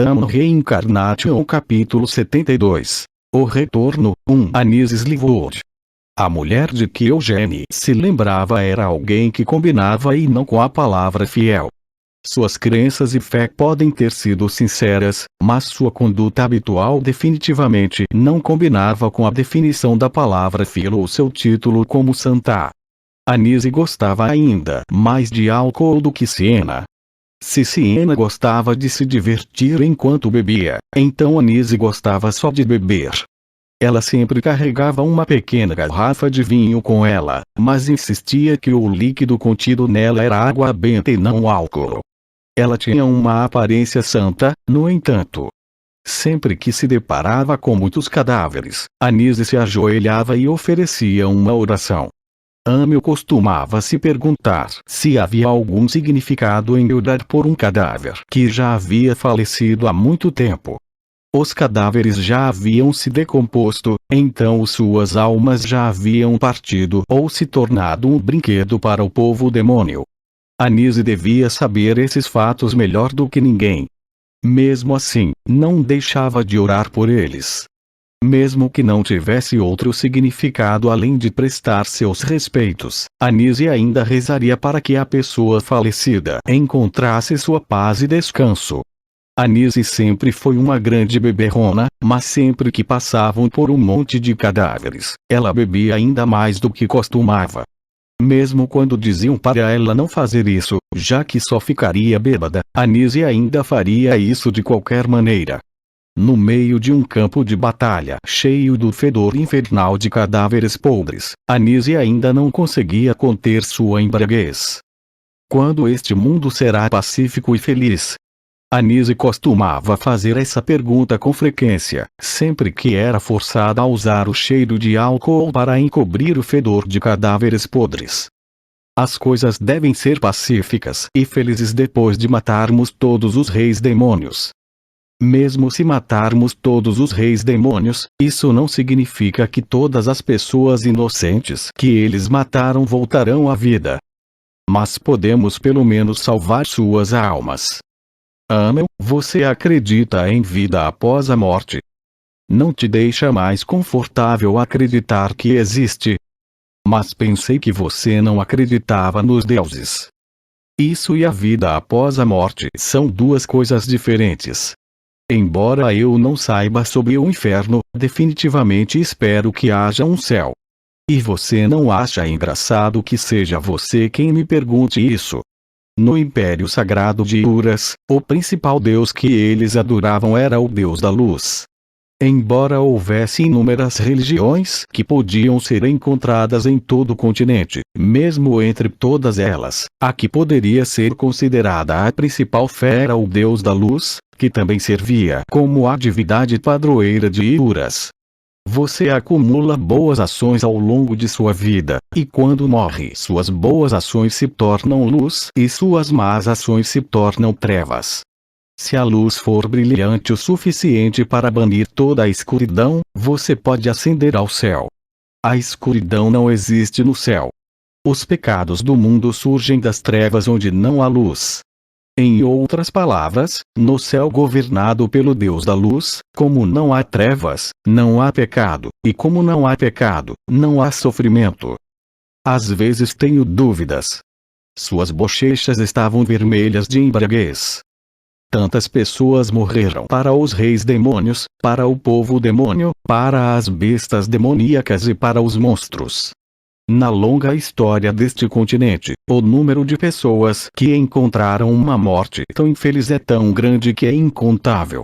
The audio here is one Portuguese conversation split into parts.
Gundam Reincarnation capítulo 72. O retorno, 1. Anise Sliwood. A mulher de que Eugene se lembrava era alguém que combinava e não com a palavra fiel. Suas crenças e fé podem ter sido sinceras, mas sua conduta habitual definitivamente não combinava com a definição da palavra fiel ou seu título como santa. Anise gostava ainda mais de álcool do que Siena. Se Siena gostava de se divertir enquanto bebia, então Anise gostava só de beber. Ela sempre carregava uma pequena garrafa de vinho com ela, mas insistia que o líquido contido nela era água benta e não álcool. Ela tinha uma aparência santa, no entanto. Sempre que se deparava com muitos cadáveres, Anise se ajoelhava e oferecia uma oração. Amiel costumava se perguntar se havia algum significado em orar por um cadáver que já havia falecido há muito tempo. Os cadáveres já haviam se decomposto, então suas almas já haviam partido ou se tornado um brinquedo para o povo demônio. Anise devia saber esses fatos melhor do que ninguém. Mesmo assim, não deixava de orar por eles. Mesmo que não tivesse outro significado além de prestar seus respeitos, Anise ainda rezaria para que a pessoa falecida encontrasse sua paz e descanso. Anise sempre foi uma grande beberrona, mas sempre que passavam por um monte de cadáveres, ela bebia ainda mais do que costumava. Mesmo quando diziam para ela não fazer isso, já que só ficaria bêbada, Anise ainda faria isso de qualquer maneira. No meio de um campo de batalha cheio do fedor infernal de cadáveres podres, Anise ainda não conseguia conter sua embriaguez. Quando este mundo será pacífico e feliz? Anise costumava fazer essa pergunta com frequência, sempre que era forçada a usar o cheiro de álcool para encobrir o fedor de cadáveres podres. As coisas devem ser pacíficas e felizes depois de matarmos todos os reis demônios. Mesmo se matarmos todos os reis demônios, isso não significa que todas as pessoas inocentes que eles mataram voltarão à vida. Mas podemos pelo menos salvar suas almas. Amiel, você acredita em vida após a morte? Não te deixa mais confortável acreditar que existe? Mas pensei que você não acreditava nos deuses. Isso e a vida após a morte são duas coisas diferentes. Embora eu não saiba sobre o inferno, definitivamente espero que haja um céu. E você não acha engraçado que seja você quem me pergunte isso? No Império Sagrado de Uras, o principal deus que eles adoravam era o deus da luz. Embora houvesse inúmeras religiões que podiam ser encontradas em todo o continente, mesmo entre todas elas, a que poderia ser considerada a principal fé era o deus da luz, que também servia como a divindade padroeira de Uras. Você acumula boas ações ao longo de sua vida, e quando morre suas boas ações se tornam luz e suas más ações se tornam trevas. Se a luz for brilhante o suficiente para banir toda a escuridão, você pode ascender ao céu. A escuridão não existe no céu. Os pecados do mundo surgem das trevas onde não há luz. Em outras palavras, no céu governado pelo Deus da luz, como não há trevas, não há pecado, e como não há pecado, não há sofrimento. Às vezes tenho dúvidas. Suas bochechas estavam vermelhas de embriaguez. Tantas pessoas morreram para os reis demônios, para o povo demônio, para as bestas demoníacas e para os monstros. Na longa história deste continente, o número de pessoas que encontraram uma morte tão infeliz é tão grande que é incontável.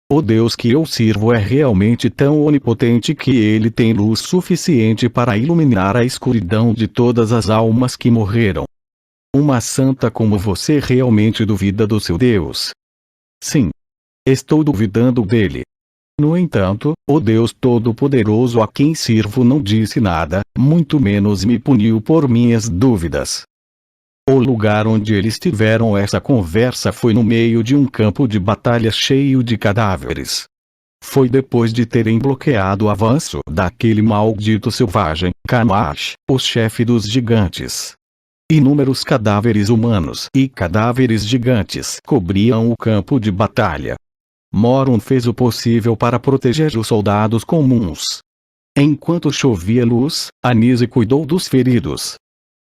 O Deus que eu sirvo é realmente tão onipotente que ele tem luz suficiente para iluminar a escuridão de todas as almas que morreram. Uma santa como você realmente duvida do seu Deus? Sim. Estou duvidando dele. No entanto, o Deus Todo-Poderoso a quem sirvo não disse nada, muito menos me puniu por minhas dúvidas. O lugar onde eles tiveram essa conversa foi no meio de um campo de batalha cheio de cadáveres. Foi depois de terem bloqueado o avanço daquele maldito selvagem, Kamash, o chefe dos gigantes. Inúmeros cadáveres humanos e cadáveres gigantes cobriam o campo de batalha. Morun fez o possível para proteger os soldados comuns. Enquanto chovia luz, Anise cuidou dos feridos.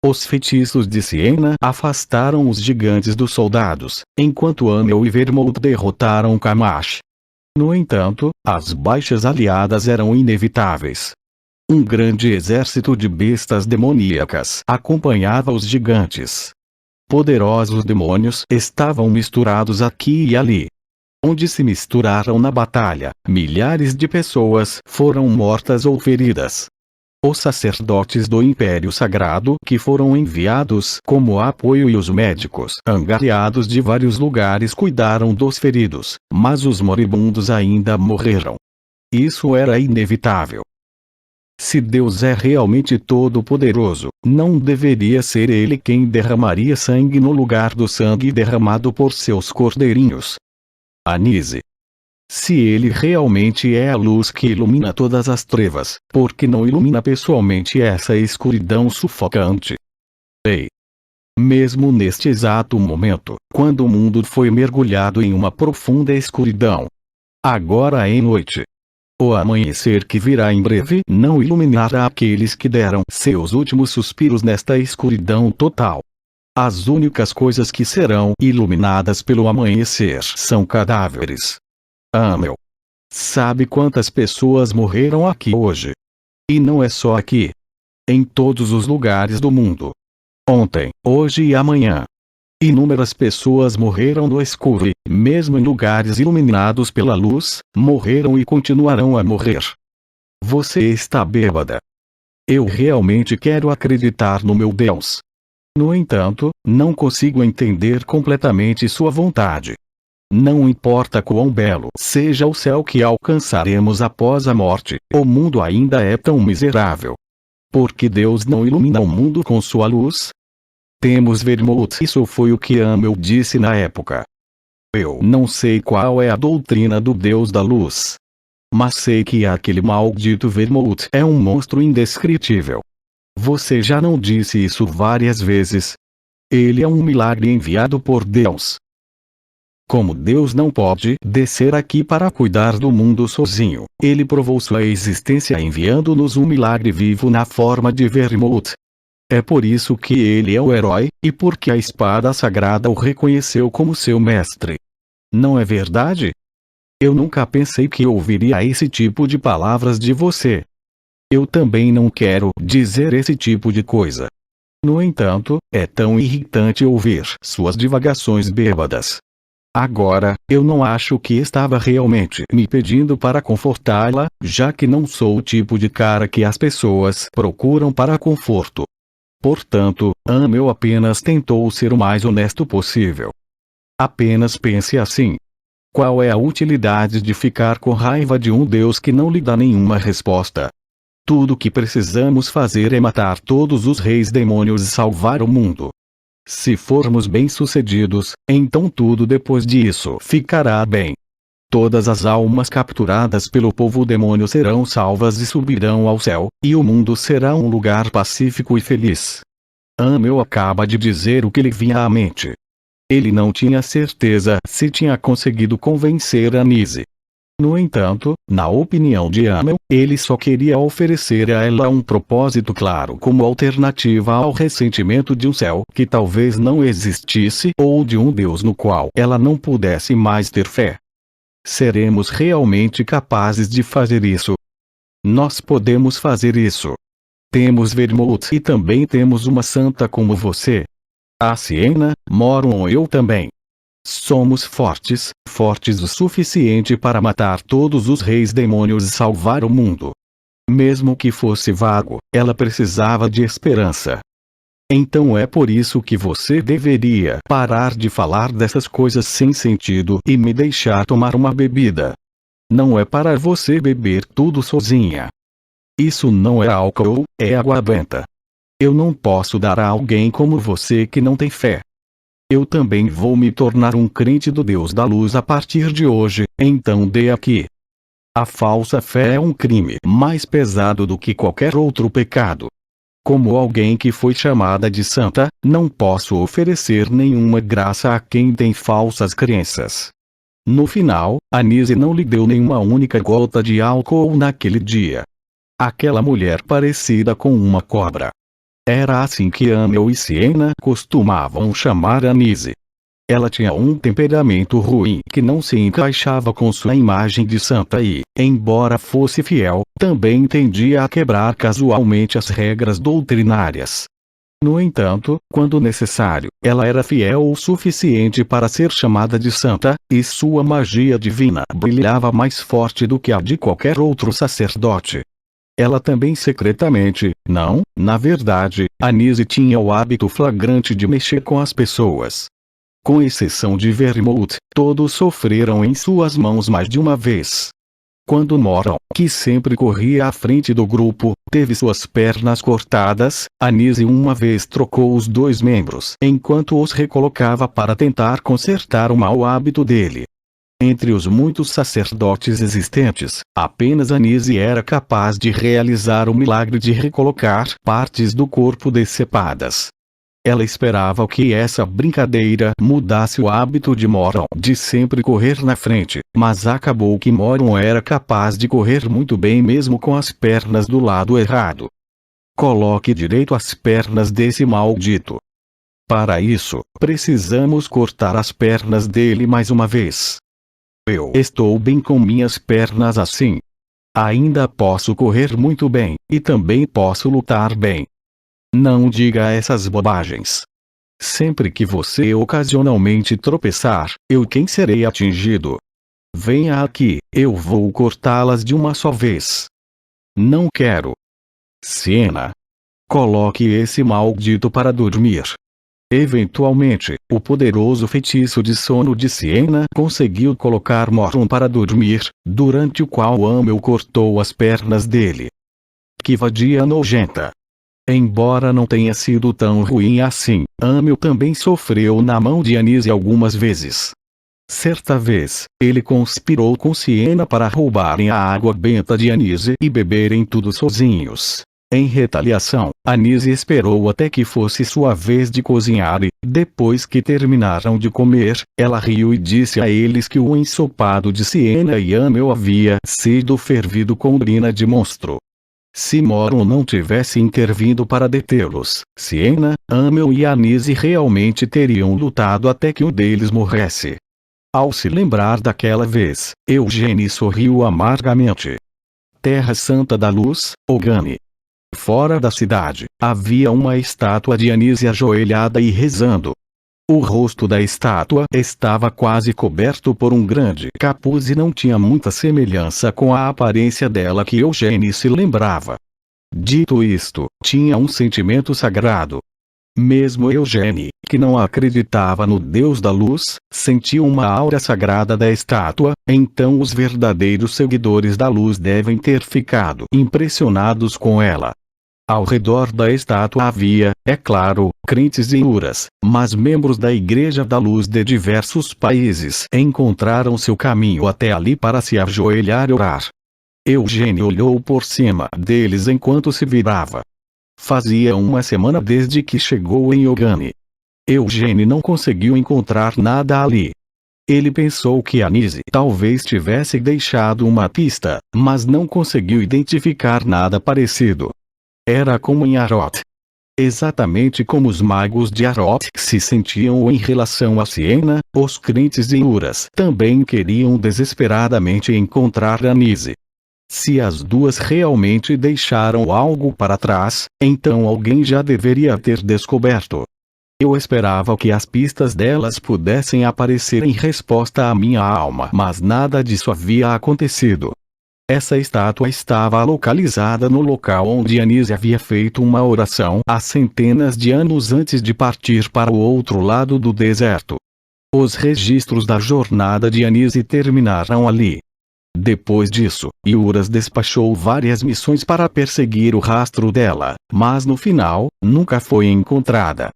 Os feitiços de Siena afastaram os gigantes dos soldados, enquanto Amel e Vermouth derrotaram Kamash. No entanto, as baixas aliadas eram inevitáveis. Um grande exército de bestas demoníacas acompanhava os gigantes. Poderosos demônios estavam misturados aqui e ali. Onde se misturaram na batalha, milhares de pessoas foram mortas ou feridas. Os sacerdotes do Império Sagrado que foram enviados como apoio e os médicos angariados de vários lugares cuidaram dos feridos, mas os moribundos ainda morreram. Isso era inevitável. Se Deus é realmente todo-poderoso, não deveria ser Ele quem derramaria sangue no lugar do sangue derramado por seus cordeirinhos. Anise. Se Ele realmente é a luz que ilumina todas as trevas, por que não ilumina pessoalmente essa escuridão sufocante? Ei! Mesmo neste exato momento, quando o mundo foi mergulhado em uma profunda escuridão. Agora é noite. O amanhecer que virá em breve não iluminará aqueles que deram seus últimos suspiros nesta escuridão total. As únicas coisas que serão iluminadas pelo amanhecer são cadáveres. Amel. Sabe quantas pessoas morreram aqui hoje? E não é só aqui. Em todos os lugares do mundo. Ontem, hoje e amanhã. Inúmeras pessoas morreram no escuro e, mesmo em lugares iluminados pela luz, morreram e continuarão a morrer. Você está bêbada. Eu realmente quero acreditar no meu Deus. No entanto, não consigo entender completamente sua vontade. Não importa quão belo seja o céu que alcançaremos após a morte, o mundo ainda é tão miserável. Por que Deus não ilumina o mundo com sua luz? Temos Vermouth. Isso foi o que Amel disse na época. Eu não sei qual é a doutrina do Deus da luz. Mas sei que aquele maldito Vermouth é um monstro indescritível. Você já não disse isso várias vezes? Ele é um milagre enviado por Deus. Como Deus não pode descer aqui para cuidar do mundo sozinho, Ele provou sua existência enviando-nos um milagre vivo na forma de Vermouth. É por isso que ele é o herói, e porque a espada sagrada o reconheceu como seu mestre. Não é verdade? Eu nunca pensei que ouviria esse tipo de palavras de você. Eu também não quero dizer esse tipo de coisa. No entanto, é tão irritante ouvir suas divagações bêbadas. Agora, eu não acho que estava realmente me pedindo para confortá-la, já que não sou o tipo de cara que as pessoas procuram para conforto. Portanto, Amel apenas tentou ser o mais honesto possível. Apenas pense assim. Qual é a utilidade de ficar com raiva de um Deus que não lhe dá nenhuma resposta? Tudo o que precisamos fazer é matar todos os reis demônios e salvar o mundo. Se formos bem-sucedidos, então tudo depois disso ficará bem. Todas as almas capturadas pelo povo demônio serão salvas e subirão ao céu, e o mundo será um lugar pacífico e feliz. Amel acaba de dizer o que lhe vinha à mente. Ele não tinha certeza se tinha conseguido convencer Anise. No entanto, na opinião de Amel, ele só queria oferecer a ela um propósito claro como alternativa ao ressentimento de um céu que talvez não existisse ou de um Deus no qual ela não pudesse mais ter fé. Seremos realmente capazes de fazer isso? Nós podemos fazer isso. Temos Vermouth e também temos uma santa como você. A Siena, Morun e eu também. Somos fortes, fortes o suficiente para matar todos os reis demônios e salvar o mundo. Mesmo que fosse vago, ela precisava de esperança. Então é por isso que você deveria parar de falar dessas coisas sem sentido e me deixar tomar uma bebida. Não é para você beber tudo sozinha. Isso não é álcool, é água benta. Eu não posso dar a alguém como você que não tem fé. Eu também vou me tornar um crente do Deus da luz a partir de hoje, então dê aqui. A falsa fé é um crime mais pesado do que qualquer outro pecado. Como alguém que foi chamada de santa, não posso oferecer nenhuma graça a quem tem falsas crenças. No final, Anise não lhe deu nenhuma única gota de álcool naquele dia. Aquela mulher parecida com uma cobra. Era assim que Amel e Siena costumavam chamar Anise. Ela tinha um temperamento ruim que não se encaixava com sua imagem de santa e, embora fosse fiel, também tendia a quebrar casualmente as regras doutrinárias. No entanto, quando necessário, ela era fiel o suficiente para ser chamada de santa, e sua magia divina brilhava mais forte do que a de qualquer outro sacerdote. Ela também secretamente, não, na verdade, Anise tinha o hábito flagrante de mexer com as pessoas. Com exceção de Vermouth, todos sofreram em suas mãos mais de uma vez. Quando Moron, que sempre corria à frente do grupo, teve suas pernas cortadas, Anise uma vez trocou os dois membros enquanto os recolocava para tentar consertar o mau hábito dele. Entre os muitos sacerdotes existentes, apenas Anise era capaz de realizar o milagre de recolocar partes do corpo decepadas. Ela esperava que essa brincadeira mudasse o hábito de Moron de sempre correr na frente, mas acabou que Moron era capaz de correr muito bem mesmo com as pernas do lado errado. Coloque direito as pernas desse maldito. Para isso, precisamos cortar as pernas dele mais uma vez. Eu estou bem com minhas pernas assim. Ainda posso correr muito bem, e também posso lutar bem. Não diga essas bobagens. Sempre que você ocasionalmente tropeçar, quem serei atingido? Venha aqui, eu vou cortá-las de uma só vez. Não quero. Siena. Coloque esse maldito para dormir. Eventualmente, o poderoso feitiço de sono de Siena conseguiu colocar Moron para dormir, durante o qual Amel cortou as pernas dele. Que vadia nojenta! Embora não tenha sido tão ruim assim, Amel também sofreu na mão de Anise algumas vezes. Certa vez, ele conspirou com Siena para roubarem a água benta de Anise e beberem tudo sozinhos. Em retaliação, Anise esperou até que fosse sua vez de cozinhar e, depois que terminaram de comer, ela riu e disse a eles que o ensopado de Siena e Amel havia sido fervido com urina de monstro. Se Moron não tivesse intervindo para detê-los, Siena, Amel e Anise realmente teriam lutado até que um deles morresse. Ao se lembrar daquela vez, Eugênie sorriu amargamente. Terra Santa da Luz, Ogani. Fora da cidade, havia uma estátua de Anise ajoelhada e rezando. O rosto da estátua estava quase coberto por um grande capuz e não tinha muita semelhança com a aparência dela que Eugênie se lembrava. Dito isto, tinha um sentimento sagrado. Mesmo Eugênie, que não acreditava no Deus da Luz, sentiu uma aura sagrada da estátua, então os verdadeiros seguidores da luz devem ter ficado impressionados com ela. Ao redor da estátua havia, é claro, crentes e uras, mas membros da Igreja da Luz de diversos países encontraram seu caminho até ali para se ajoelhar e orar. Eugênie olhou por cima deles enquanto se virava. Fazia uma semana desde que chegou em Ogani. Eugênie não conseguiu encontrar nada ali. Ele pensou que Anise talvez tivesse deixado uma pista, mas não conseguiu identificar nada parecido. Era como em Arot. Exatamente como os magos de Arot se sentiam em relação a Siena, os crentes e uras também queriam desesperadamente encontrar Anise. Se as duas realmente deixaram algo para trás, então alguém já deveria ter descoberto. Eu esperava que as pistas delas pudessem aparecer em resposta à minha alma, mas nada disso havia acontecido. Essa estátua estava localizada no local onde Anise havia feito uma oração há centenas de anos antes de partir para o outro lado do deserto. Os registros da jornada de Anise terminaram ali. Depois disso, Yuras despachou várias missões para perseguir o rastro dela, mas no final, nunca foi encontrada.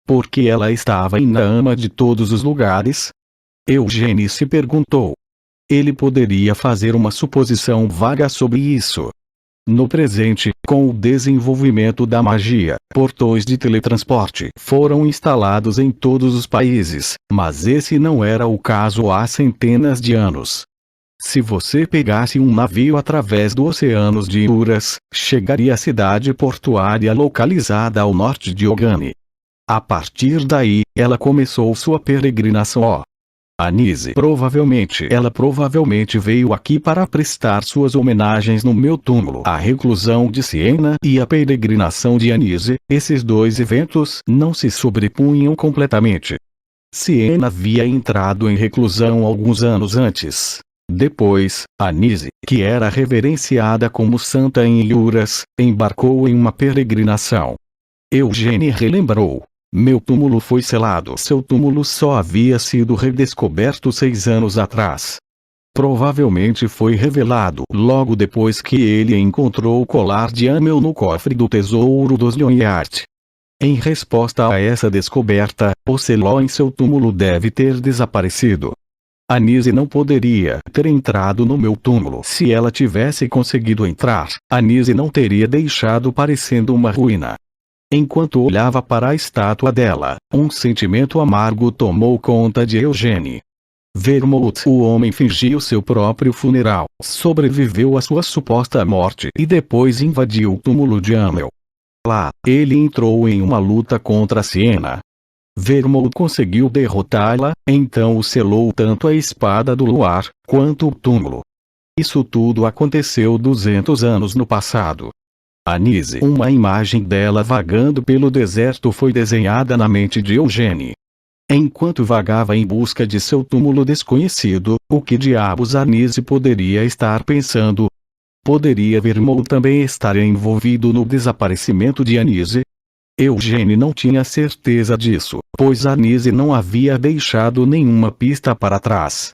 Porque ela estava em Naama de todos os lugares? Eugênie se perguntou. Ele poderia fazer uma suposição vaga sobre isso. No presente, Com o desenvolvimento da magia, portões de teletransporte foram instalados em todos os países, mas esse não era o caso há centenas de anos. Se você pegasse um navio através dos oceanos de Uras, chegaria à cidade portuária localizada ao norte de Ogani. A partir daí, ela começou sua peregrinação. Ela provavelmente veio aqui para prestar suas homenagens no meu túmulo. A reclusão de Siena e a peregrinação de Anise, esses dois eventos não se sobrepunham completamente. Siena havia entrado em reclusão alguns anos antes. Depois, Anise, que era reverenciada como santa em Uras, embarcou em uma peregrinação. Eugênie relembrou. Meu túmulo foi selado. Seu túmulo só havia sido redescoberto 6 anos atrás. Provavelmente foi revelado logo depois que ele encontrou o colar de Amel no cofre do tesouro dos Lyonheart. Em resposta a essa descoberta, o seló em seu túmulo deve ter desaparecido. Anise não poderia ter entrado no meu túmulo. Se ela tivesse conseguido entrar, Anise não teria deixado parecendo uma ruína. Enquanto olhava para a estátua dela, um sentimento amargo tomou conta de Eugênie. Vermouth, o homem fingiu seu próprio funeral, sobreviveu à sua suposta morte e depois invadiu o túmulo de Amel. Lá, ele entrou em uma luta contra Siena. Vermouth conseguiu derrotá-la, então o selou tanto a espada do luar, quanto o túmulo. Isso tudo aconteceu 200 anos no passado. Anise, uma imagem dela vagando pelo deserto foi desenhada na mente de Eugênie. Enquanto vagava em busca de seu túmulo desconhecido, o que diabos Anise poderia estar pensando? Poderia Vermouth também estar envolvido no desaparecimento de Anise? Eugênie não tinha certeza disso, pois Anise não havia deixado nenhuma pista para trás.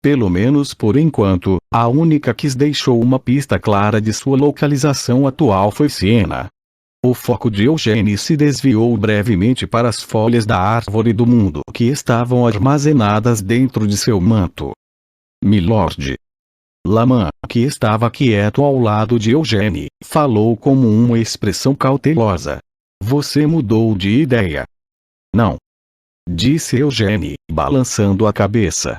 Pelo menos por enquanto, a única que deixou uma pista clara de sua localização atual foi Siena. O foco de Eugênie se desviou brevemente para as folhas da árvore do mundo que estavam armazenadas dentro de seu manto. Milord. Laman, que estava quieto ao lado de Eugênie, falou com uma expressão cautelosa. Você mudou de ideia? Não. Disse Eugênie, balançando a cabeça.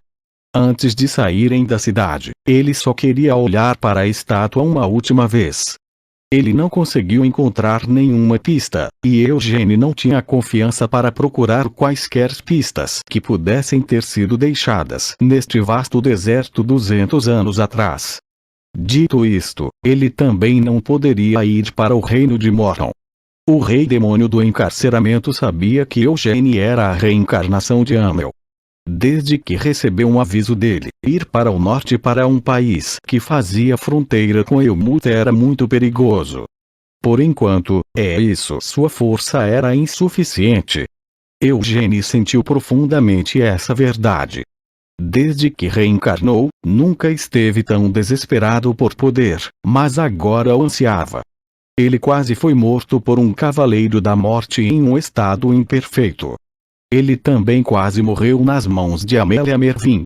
Antes de saírem da cidade, ele só queria olhar para a estátua uma última vez. Ele não conseguiu encontrar nenhuma pista, e Eugênie não tinha confiança para procurar quaisquer pistas que pudessem ter sido deixadas neste vasto deserto 200 anos atrás. Dito isto, ele também não poderia ir para o reino de Morton. O rei demônio do encarceramento sabia que Eugênie era a reencarnação de Amel. Desde que recebeu um aviso dele, ir para o norte para um país que fazia fronteira com Elmut era muito perigoso. Por enquanto, sua força era insuficiente. Eugênie sentiu profundamente essa verdade. Desde que reencarnou, nunca esteve tão desesperado por poder, mas agora o ansiava. Ele quase foi morto por um cavaleiro da morte em um estado imperfeito. Ele também quase morreu nas mãos de Amélia Mervyn.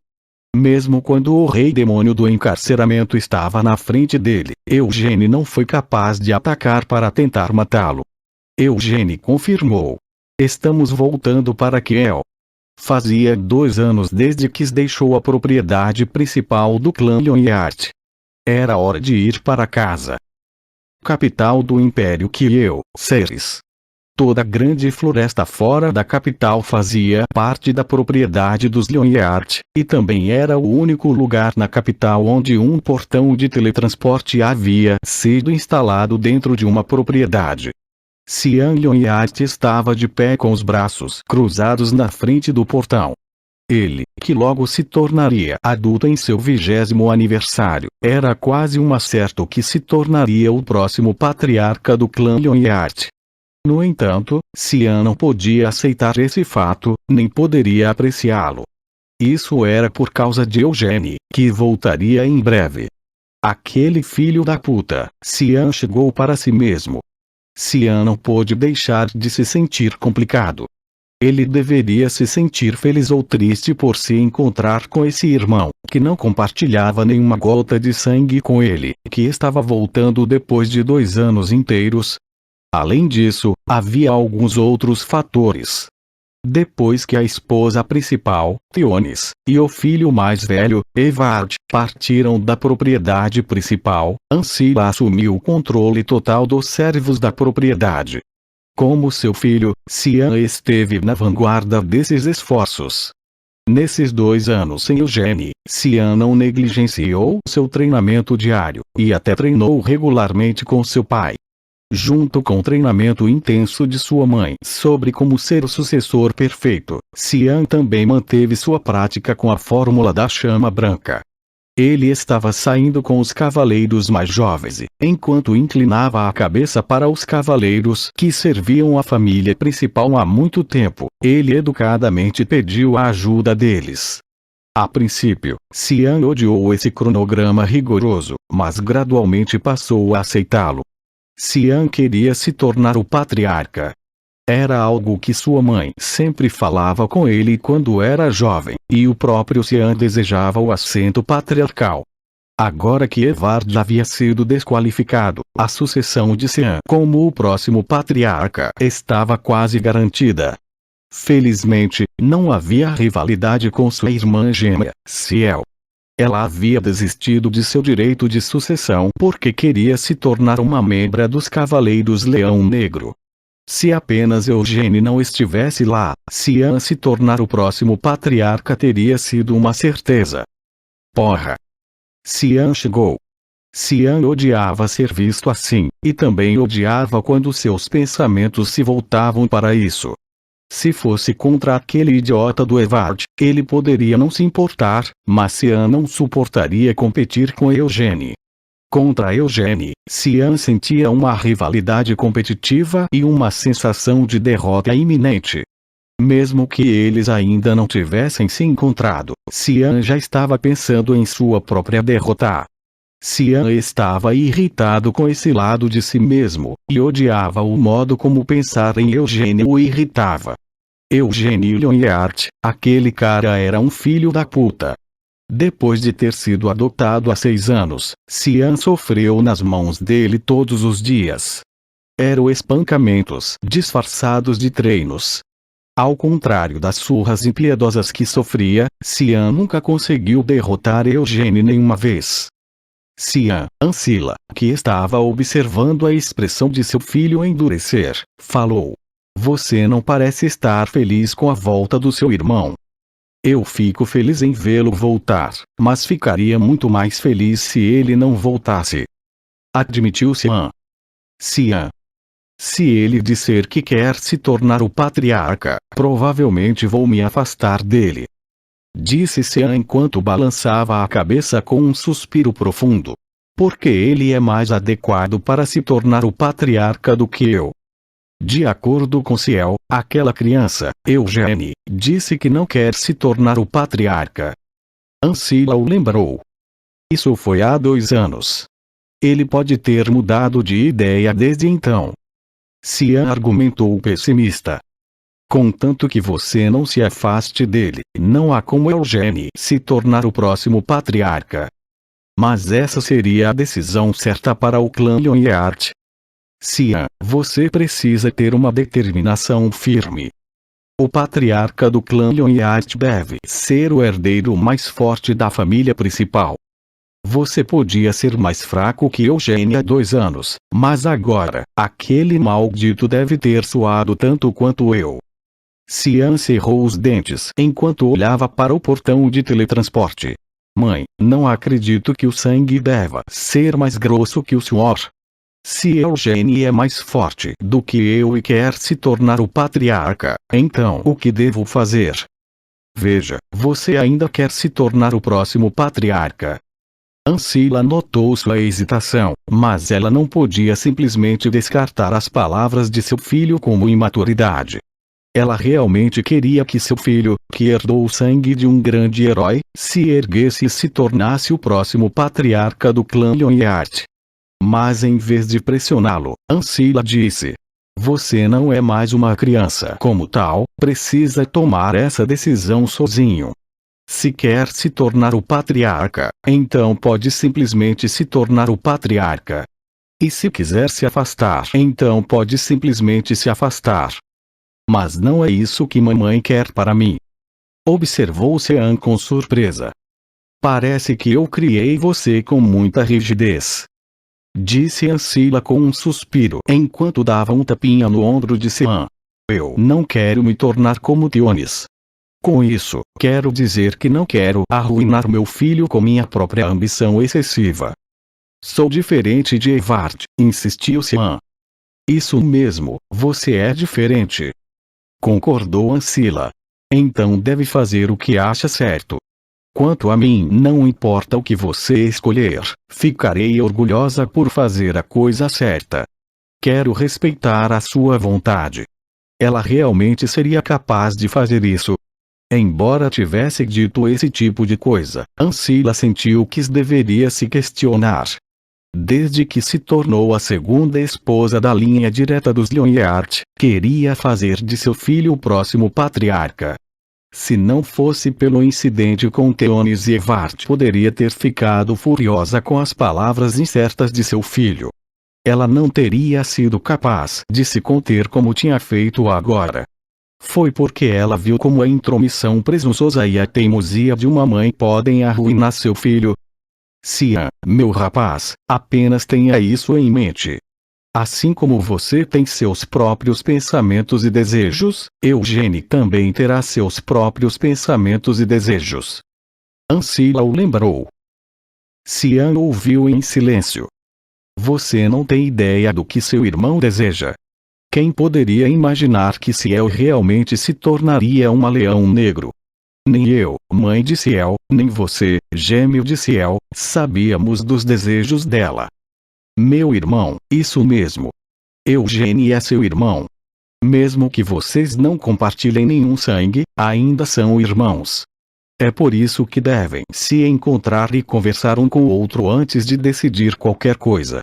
Mesmo quando o rei demônio do encarceramento estava na frente dele, Eugênie não foi capaz de atacar para tentar matá-lo. Eugênie confirmou. Estamos voltando para Kiel. Fazia 2 anos desde que deixou a propriedade principal do clã Lyonheart. Era hora de ir para casa. Capital do Império Kiel, Ceres. Toda a grande floresta fora da capital fazia parte da propriedade dos Lyonheart, e também era o único lugar na capital onde um portão de teletransporte havia sido instalado dentro de uma propriedade. Sian Lyonheart estava de pé com os braços cruzados na frente do portão. Ele, que logo se tornaria adulto em seu 20º aniversário, era quase um certo que se tornaria o próximo patriarca do clã Lyonheart. No entanto, Sian não podia aceitar esse fato, nem poderia apreciá-lo. Isso era por causa de Eugênie, que voltaria em breve. Aquele filho da puta, Sian chegou para si mesmo. Sian não pôde deixar de se sentir complicado. Ele deveria se sentir feliz ou triste por se encontrar com esse irmão, que não compartilhava nenhuma gota de sangue com ele, que estava voltando depois de 2 anos inteiros. Além disso, havia alguns outros fatores. Depois que a esposa principal, Theonis, e o filho mais velho, Evard, partiram da propriedade principal, Ancila assumiu o controle total dos servos da propriedade. Como seu filho, Cian esteve na vanguarda desses esforços. Nesses 2 anos sem Eugênie, Cian não negligenciou seu treinamento diário, e até treinou regularmente com seu pai. Junto com o treinamento intenso de sua mãe sobre como ser o sucessor perfeito, Cian também manteve sua prática com a fórmula da chama branca. Ele estava saindo com os cavaleiros mais jovens e, enquanto inclinava a cabeça para os cavaleiros que serviam a família principal há muito tempo, ele educadamente pediu a ajuda deles. A princípio, Cian odiou esse cronograma rigoroso, mas gradualmente passou a aceitá-lo. Cian queria se tornar o patriarca. Era algo que sua mãe sempre falava com ele quando era jovem, e o próprio Cian desejava o assento patriarcal. Agora que Evard havia sido desqualificado, a sucessão de Cian como o próximo patriarca estava quase garantida. Felizmente, não havia rivalidade com sua irmã gêmea, Ciel. Ela havia desistido de seu direito de sucessão porque queria se tornar uma membra dos Cavaleiros Leão Negro. Se apenas Eugênie não estivesse lá, Cian se tornar o próximo patriarca teria sido uma certeza. Porra! Cian chegou. Cian odiava ser visto assim, e também odiava quando seus pensamentos se voltavam para isso. Se fosse contra aquele idiota do Evard, ele poderia não se importar, mas Cian não suportaria competir com Eugênie. Contra Eugênie, Cian sentia uma rivalidade competitiva e uma sensação de derrota iminente. Mesmo que eles ainda não tivessem se encontrado, Cian já estava pensando em sua própria derrota. Cian estava irritado com esse lado de si mesmo, e odiava o modo como pensar em Eugênie o irritava. Eugênie Lyonheart, aquele cara era um filho da puta. Depois de ter sido adotado há 6 anos, Cian sofreu nas mãos dele todos os dias. Eram espancamentos disfarçados de treinos. Ao contrário das surras impiedosas que sofria, Cian nunca conseguiu derrotar Eugênie nenhuma vez. Cian, Ancila, que estava observando a expressão de seu filho endurecer, falou: "Você não parece estar feliz com a volta do seu irmão." "Eu fico feliz em vê-lo voltar, mas ficaria muito mais feliz se ele não voltasse," admitiu Cian. Cian. "Se ele disser que quer se tornar o patriarca, provavelmente vou me afastar dele," disse Cian enquanto balançava a cabeça com um suspiro profundo. "Porque ele é mais adequado para se tornar o patriarca do que eu." De acordo com Ciel, aquela criança, Eugênie, disse que não quer se tornar o patriarca. Ancila o lembrou. Isso foi há 2 anos. Ele pode ter mudado de ideia desde então. Cian argumentou pessimista. "Contanto que você não se afaste dele, não há como Eugênie se tornar o próximo patriarca." Mas essa seria a decisão certa para o clã Lyonheart. Cian, você precisa ter uma determinação firme. O patriarca do clã Lyonheart deve ser o herdeiro mais forte da família principal. Você podia ser mais fraco que Eugênie há 2 anos, mas agora, aquele maldito deve ter suado tanto quanto eu. Cian cerrou os dentes enquanto olhava para o portão de teletransporte. "Mãe, não acredito que o sangue deva ser mais grosso que o suor. Se Eugênie é mais forte do que eu e quer se tornar o patriarca, então o que devo fazer?" "Veja, você ainda quer se tornar o próximo patriarca." Ancila notou sua hesitação, mas ela não podia simplesmente descartar as palavras de seu filho como imaturidade. Ela realmente queria que seu filho, que herdou o sangue de um grande herói, se erguesse e se tornasse o próximo patriarca do clã Lyonheart. Mas em vez de pressioná-lo, Ancila disse: Você não é mais uma criança. Como tal, precisa tomar essa decisão sozinho. Se quer se tornar o patriarca, então pode simplesmente se tornar o patriarca. E se quiser se afastar, então pode simplesmente se afastar. Mas não é isso que mamãe quer para mim. Observou Sean com surpresa. Parece que eu criei você com muita rigidez. Disse Ancila com um suspiro enquanto dava um tapinha no ombro de Sean. Eu não quero me tornar como Tiones. Com isso, quero dizer que não quero arruinar meu filho com minha própria ambição excessiva. Sou diferente de Evard, insistiu Sean. Isso mesmo, você é diferente. Concordou Ancila. Então deve fazer o que acha certo. Quanto a mim, não importa o que você escolher, ficarei orgulhosa por fazer a coisa certa. Quero respeitar a sua vontade. Ela realmente seria capaz de fazer isso? Embora tivesse dito esse tipo de coisa, Ancila sentiu que deveria se questionar. Desde que se tornou a segunda esposa da linha direta dos Lyonhart, queria fazer de seu filho o próximo patriarca. Se não fosse pelo incidente com Tiones e Evard, poderia ter ficado furiosa com as palavras incertas de seu filho. Ela não teria sido capaz de se conter como tinha feito agora. Foi porque ela viu como a intromissão presunçosa e a teimosia de uma mãe podem arruinar seu filho. Sean, meu rapaz, apenas tenha isso em mente. Assim como você tem seus próprios pensamentos e desejos, Eugênie também terá seus próprios pensamentos e desejos. Ancila o lembrou. Sean ouviu em silêncio. Você não tem ideia do que seu irmão deseja. Quem poderia imaginar que Ciel realmente se tornaria um leão negro? Nem eu, mãe de Ciel, nem você, gêmeo de Ciel, sabíamos dos desejos dela. Meu irmão, isso mesmo. Eugênie é seu irmão. Mesmo que vocês não compartilhem nenhum sangue, ainda são irmãos. É por isso que devem se encontrar e conversar um com o outro antes de decidir qualquer coisa.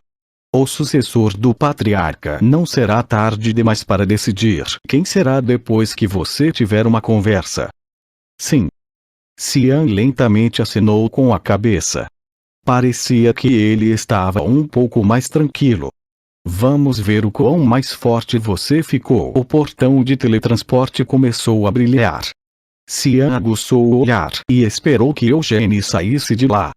O sucessor do patriarca não será tarde demais para decidir quem será depois que você tiver uma conversa. Sim. Sean lentamente acenou com a cabeça. Parecia que ele estava um pouco mais tranquilo. Vamos ver o quão mais forte você ficou. O portão de teletransporte começou a brilhar. Sean aguçou o olhar e esperou que Eugênie saísse de lá.